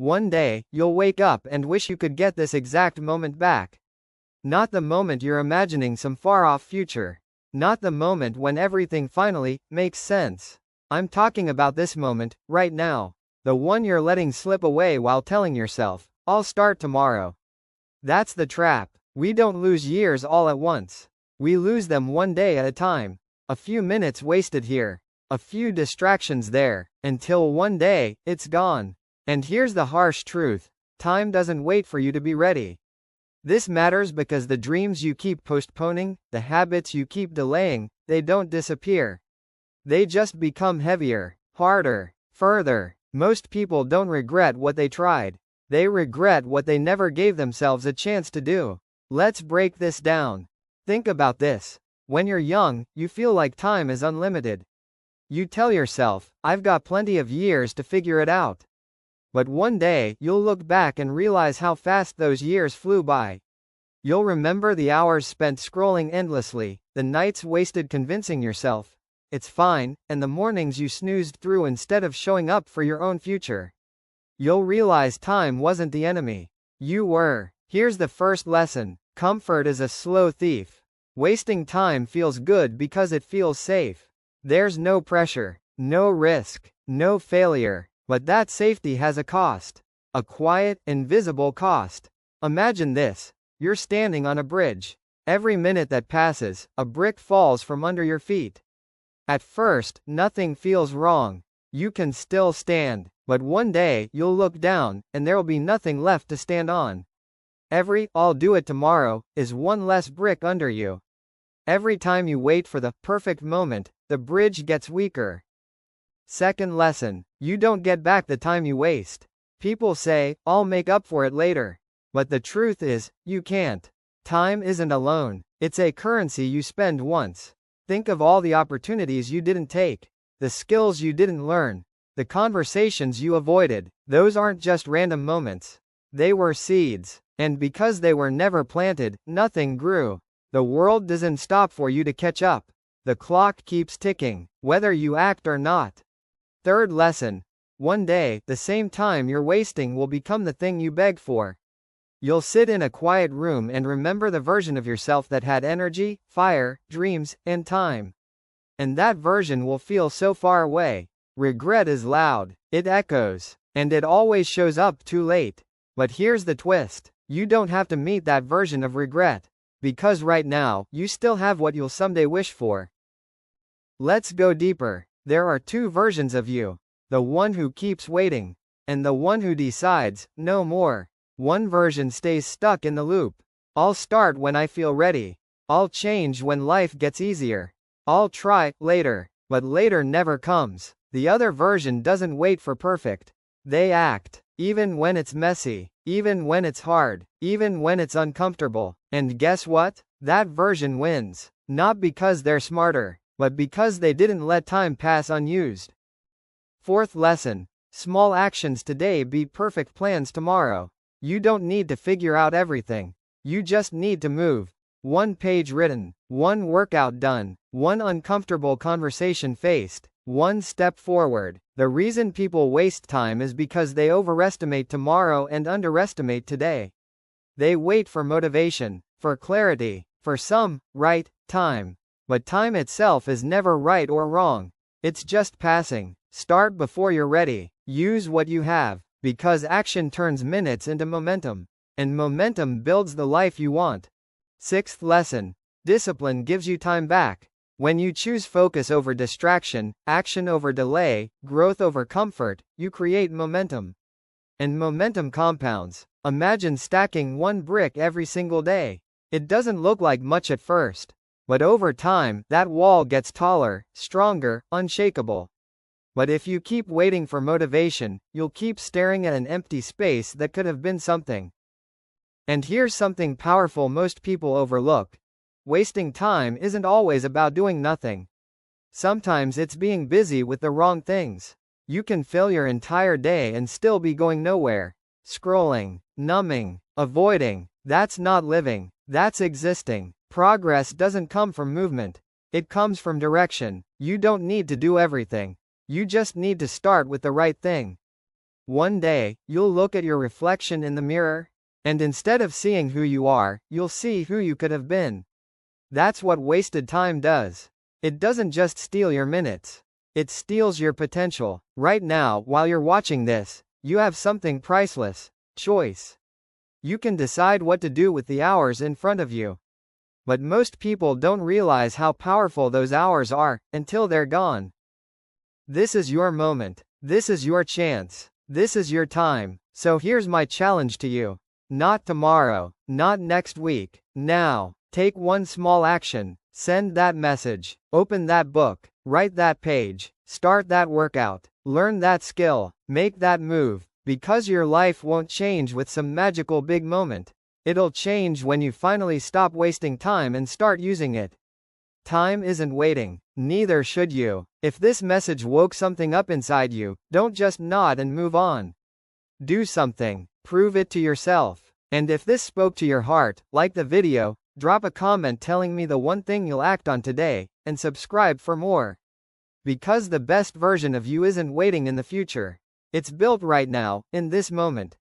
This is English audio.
One day, you'll wake up and wish you could get this exact moment back. Not the moment you're imagining some far-off future. Not the moment when everything finally makes sense. I'm talking about this moment, right now. The one you're letting slip away while telling yourself, I'll start tomorrow. That's the trap. We don't lose years all at once. We lose them one day at a time. A few minutes wasted here. A few distractions there. Until one day, it's gone. And here's the harsh truth. Time doesn't wait for you to be ready. This matters because the dreams you keep postponing, the habits you keep delaying, they don't disappear. They just become heavier, harder, further. Most people don't regret what they tried. They regret what they never gave themselves a chance to do. Let's break this down. Think about this. When you're young, you feel like time is unlimited. You tell yourself, I've got plenty of years to figure it out. But one day, you'll look back and realize how fast those years flew by. You'll remember the hours spent scrolling endlessly, the nights wasted convincing yourself it's fine, and the mornings you snoozed through instead of showing up for your own future. You'll realize time wasn't the enemy. You were. Here's the first lesson. Comfort is a slow thief. Wasting time feels good because it feels safe. There's no pressure, no risk, no failure. But that safety has a cost. A quiet, invisible cost. Imagine this. You're standing on a bridge. Every minute that passes, a brick falls from under your feet. At first, nothing feels wrong. You can still stand. But one day, you'll look down, and there'll be nothing left to stand on. Every "I'll do it tomorrow" is one less brick under you. Every time you wait for the perfect moment, the bridge gets weaker. Second lesson. You don't get back the time you waste. People say, I'll make up for it later. But the truth is, you can't. Time isn't a loan. It's a currency you spend once. Think of all the opportunities you didn't take. The skills you didn't learn. The conversations you avoided. Those aren't just random moments. They were seeds. And because they were never planted, nothing grew. The world doesn't stop for you to catch up. The clock keeps ticking, whether you act or not. Third lesson. One day, the same time you're wasting will become the thing you beg for. You'll sit in a quiet room and remember the version of yourself that had energy, fire, dreams, and time. And that version will feel so far away. Regret is loud. It echoes. And it always shows up too late. But here's the twist. You don't have to meet that version of regret. Because right now, you still have what you'll someday wish for. Let's go deeper. There are two versions of you. The one who keeps waiting. And the one who decides, no more. One version stays stuck in the loop. I'll start when I feel ready. I'll change when life gets easier. I'll try later. But later never comes. The other version doesn't wait for perfect. They act. Even when it's messy. Even when it's hard. Even when it's uncomfortable. And guess what? That version wins. Not because they're smarter, but because they didn't let time pass unused. Fourth lesson. Small actions today beat perfect plans tomorrow. You don't need to figure out everything. You just need to move. One page written. One workout done. One uncomfortable conversation faced. One step forward. The reason people waste time is because they overestimate tomorrow and underestimate today. They wait for motivation, for clarity, for some right time. But time itself is never right or wrong. It's just passing. Start before you're ready. Use what you have. Because action turns minutes into momentum. And momentum builds the life you want. Sixth lesson. Discipline gives you time back. When you choose focus over distraction, action over delay, growth over comfort, you create momentum. And momentum compounds. Imagine stacking one brick every single day. It doesn't look like much at first. But over time, that wall gets taller, stronger, unshakable. But if you keep waiting for motivation, you'll keep staring at an empty space that could have been something. And here's something powerful most people overlook. Wasting time isn't always about doing nothing. Sometimes it's being busy with the wrong things. You can fill your entire day and still be going nowhere. Scrolling, numbing, avoiding. That's not living. That's existing. Progress doesn't come from movement. It comes from direction. You don't need to do everything. You just need to start with the right thing. One day, you'll look at your reflection in the mirror, and instead of seeing who you are, you'll see who you could have been. That's what wasted time does. It doesn't just steal your minutes. It steals your potential. Right now, while you're watching this, you have something priceless: choice. You can decide what to do with the hours in front of you. But most people don't realize how powerful those hours are until they're gone. This is your moment. This is your chance. This is your time. So here's my challenge to you. Not tomorrow, not next week, now. Take one small action. Send that message. Open that book. Write that page. Start that workout. Learn that skill. Make that move. Because your life won't change with some magical big moment. It'll change when you finally stop wasting time and start using it. Time isn't waiting. Neither should you. If this message woke something up inside you, don't just nod and move on. Do something. Prove it to yourself. And if this spoke to your heart, like the video, drop a comment telling me the one thing you'll act on today, and subscribe for more. Because the best version of you isn't waiting in the future. It's built right now, in this moment.